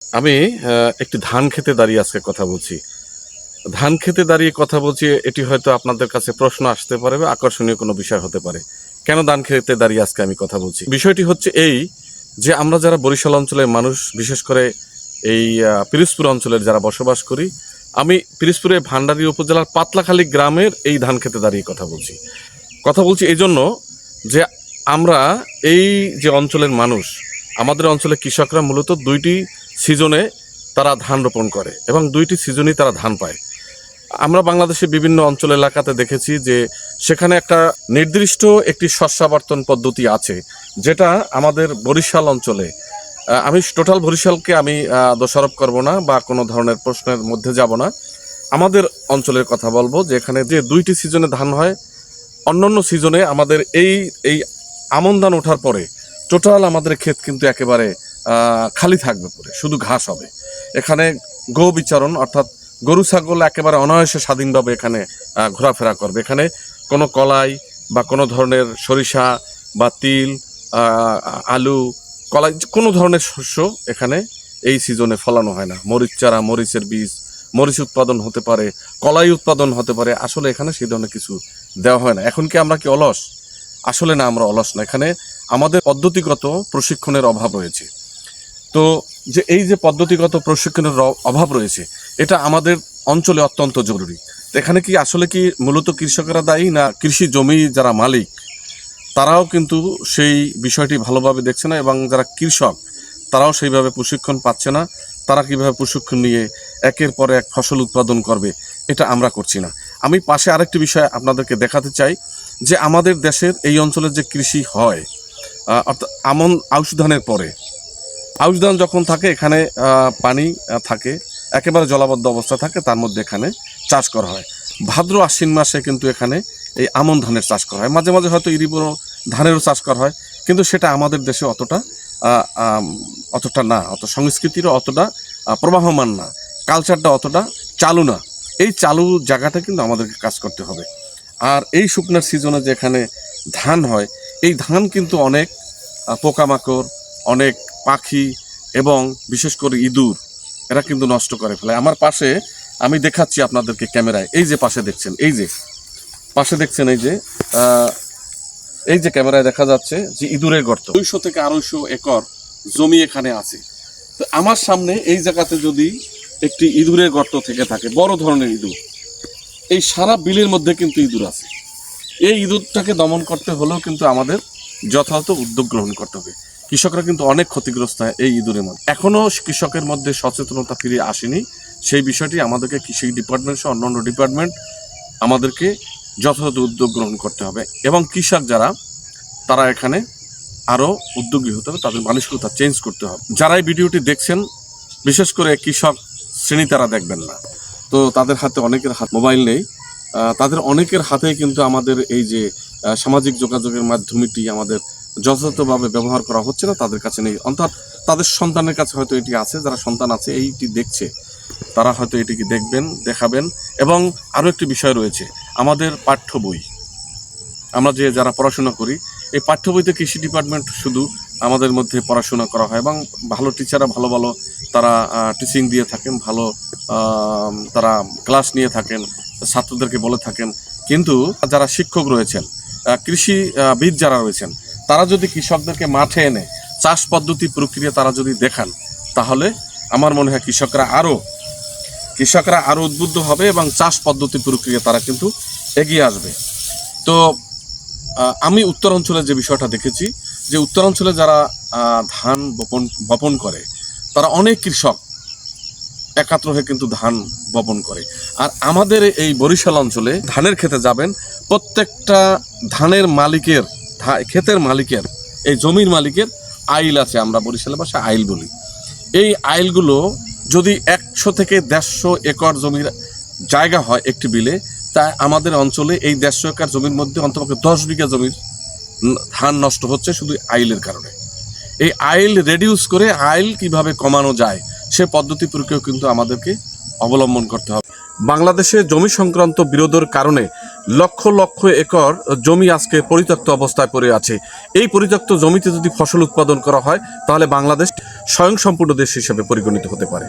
আমি একটি ধান খেতে দাঁড়িয়ে আজকে কথা বলছি। ধান খেতে দাঁড়িয়ে কথা বলছি, এটি হয়তো আপনাদের কাছে প্রশ্ন আসতে পারে বা আকর্ষণীয় কোনো বিষয় হতে পারে। কেন ধান খেতে দাঁড়িয়ে আজকে আমি কথা বলছি? বিষয়টি হচ্ছে এই যে আমরা যারা বরিশাল অঞ্চলের মানুষ, বিশেষ করে এই পিরোজপুর অঞ্চলের যারা বসবাস করি, আমি পিরোজপুরের ভান্ডারী উপজেলার পাতলাখালী গ্রামের এই ধান খেতে দাঁড়িয়ে কথা বলছি এই জন্য যে আমরা এই যে অঞ্চলের মানুষ, আমাদের অঞ্চলের কৃষকরা মূলত দুইটি সিজনে তারা ধান রোপণ করে এবং দুইটি সিজনেই তারা ধান পায়। আমরা বাংলাদেশের বিভিন্ন অঞ্চল এলাকাতে দেখেছি যে সেখানে একটা নির্দিষ্ট একটি শস্যাবর্তন পদ্ধতি আছে, যেটা আমাদের বরিশাল অঞ্চলে, আমি টোটাল বরিশালকে আমি দোষারোপ করব না বা কোনো ধরনের প্রশ্নের মধ্যে যাব না, আমাদের অঞ্চলের কথা বলবো যে এখানে যে দুইটি সিজনে ধান হয়, অন্যান্য সিজনে আমাদের এই এই আমন ধান ওঠার পরে টোটাল আমাদের ক্ষেত কিন্তু একেবারে খালি থাকবে, পরে শুধু ঘাস হবে। এখানে গো বিচরণ, অর্থাৎ গরু ছাগল একেবারে অনায়াসে স্বাধীনভাবে এখানে ঘোরাফেরা করবে। এখানে কোনো কলাই বা কোনো ধরনের সরিষা বা তিল, আলু, কলাই, কোনো ধরনের শস্য এখানে এই সিজনে ফলানো হয় না। মরিচ চারা, মরিচের বীজ, মরিচ উৎপাদন হতে পারে, কলাই উৎপাদন হতে পারে, আসলে এখানে সেই ধরনের কিছু দেওয়া হয় না। এখন কি আমরা কি অলস? আসলে না, আমরা অলস না। এখানে আমাদের পদ্ধতিগত প্রশিক্ষণের অভাব রয়েছে। তো যে এই যে পদ্ধতিগত প্রশিক্ষণের অভাব রয়েছে, এটা আমাদের অঞ্চলে অত্যন্ত জরুরি। তো এখানে কি আসলে কি মূলত কৃষকেরা দায়ী, না কৃষি জমি যারা মালিক তারাও কিন্তু সেই বিষয়টি ভালোভাবে দেখছে না, এবং যারা কৃষক তারাও সেইভাবে প্রশিক্ষণ পাচ্ছে না। তারা কিভাবে প্রশিক্ষণ নিয়ে একের পর এক ফসল উৎপাদন করবে, এটা আমরা করছি না। আমি পাশে আরেকটি বিষয় আপনাদেরকে দেখাতে চাই যে আমাদের দেশের এই অঞ্চলের যে কৃষি হয়, অর্থাৎ আমন আউশ ধানের পরে, আউশ ধান যখন থাকে এখানে পানি থাকে, একেবারে জলাবদ্ধ অবস্থা থাকে, তার মধ্যে এখানে চাষ করা হয়। ভাদ্র আশ্বিন মাসে কিন্তু এখানে এই আমন ধানের চাষ করা হয়, মাঝে মাঝে হয়তো ইরিবো ধানেরও চাষ করা হয়, কিন্তু সেটা আমাদের দেশে অতটা না, অত সংস্কৃতিরও অতটা প্রবাহমান না, কালচারটা অতটা চালু না। এই চালু জায়গাটা কিন্তু আমাদেরকে কাজ করতে হবে। আর এই শুকনার সিজনে যেখানে ধান হয়, এই ধান কিন্তু অনেক পোকামাকড়, অনেক পাখি এবং বিশেষ করে ইঁদুর, এরা কিন্তু নষ্ট করে ফেলে। আমার পাশে আমি দেখাচ্ছি আপনাদেরকে ক্যামেরায়, এই যে পাশে দেখছেন, এই যে পাশে দেখছেন, এই যে ক্যামেরায় দেখা যাচ্ছে যে ইঁদুরের গর্ত, 200 থেকে 250 একর জমি এখানে আছে। তো আমার সামনে এই জায়গাতে যদি একটি ইঁদুরের গর্ত থেকে থাকে, বড় ধরনের ইঁদুর, এই সারা বিলের মধ্যে কিন্তু ইঁদুর আছে। এই ইঁদুরটাকে দমন করতে হলেও কিন্তু আমাদের যথাযথ উদ্যোগ গ্রহণ করতে হবে। কৃষকরা কিন্তু অনেক ক্ষতিগ্রস্ত হয় এই ইঁদুরের মধ্যে। এখনও কৃষকের মধ্যে সচেতনতা ফিরে আসেনি। সেই বিষয়টি আমাদেরকে কৃষি ডিপার্টমেন্ট সহ অন্যান্য ডিপার্টমেন্ট আমাদেরকে যথাযথ উদ্যোগ গ্রহণ করতে হবে, এবং কৃষক যারা তারা এখানে আরও উদ্যোগী হতে হবে, তাদের মানসিকতা চেঞ্জ করতে হবে। যারা এই ভিডিওটি দেখছেন, বিশেষ করে কৃষক শ্রেণী, তারা দেখবেন না, তো তাদের হাতে অনেকের মোবাইল নেই, তাদের অনেকের হাতেই কিন্তু আমাদের এই যে সামাজিক যোগাযোগের মাধ্যমটি আমাদের যথাযথভাবে ব্যবহার করা হচ্ছে না, তাদের কাছে নেই। অর্থাৎ তাদের সন্তানের কাছে হয়তো এটি আছে, যারা সন্তান আছে এইটি দেখছে, তারা হয়তো এটিকে দেখবেন, দেখাবেন। এবং আরও একটি বিষয় রয়েছে, আমাদের পাঠ্য বই, আমরা যারা পড়াশোনা করি, এই পাঠ্য বইতে কৃষি ডিপার্টমেন্ট শুধু আমাদের মধ্যে পড়াশোনা করা হয়, এবং ভালো টিচাররা ভালো ভালো তারা টিচিং দিয়ে থাকেন, ভালো তারা ক্লাস নিয়ে থাকেন, ছাত্রদেরকে বলে থাকেন। কিন্তু যারা শিক্ষক রয়েছেন, কৃষিবিদ যারা রয়েছেন, তারা যদি কৃষকদেরকে মাঠে এনে চাষ পদ্ধতি প্রক্রিয়া তারা যদি দেখান, তাহলে আমার মনে হয় কৃষকরা আরও উদ্বুদ্ধ হবে এবং চাষ পদ্ধতি প্রক্রিয়া তারা কিন্তু এগিয়ে আসবে। তো আমি উত্তরাঞ্চলে যে বিষয়টা দেখেছি, যে উত্তরাঞ্চলে যারা ধান বপন করে, তারা অনেক কৃষক একাত্র হয়ে কিন্তু ধান বপন করে। আর আমাদের এই বরিশাল অঞ্চলে ধানের খেতে যাবেন, প্রত্যেকটা ধানের মালিকের, ক্ষেতের মালিকের, এই জমির মালিকের আইল আছে, আমরা বরিশালের ভাষায় আইল বলি। এই আইলগুলো যদি 100 থেকে 150 একর জমির জায়গা হয় একটি বিলে, তাই আমাদের অঞ্চলে এই 150 একর জমির মধ্যে অন্তত 10 বিঘা জমির ধান নষ্ট হচ্ছে শুধু আইলের কারণে। এই আইল রেডিউস করে আইল কিভাবে কমানো যায়, সে পদ্ধতি প্রক্রিয়া কিন্তু আমাদেরকে অবলম্বন করতে হবে। বাংলাদেশে জমি সংক্রান্ত বিরোধের কারণে লক্ষ লক্ষ একর জমি আজকে পরিত্যক্ত অবস্থায় পড়ে আছে। এই পরিত্যক্ত জমিতে যদি ফসল উৎপাদন করা হয় তাহলে বাংলাদেশ স্বয়ংসম্পূর্ণ দেশ হিসেবে পরিগণিত হতে পারে।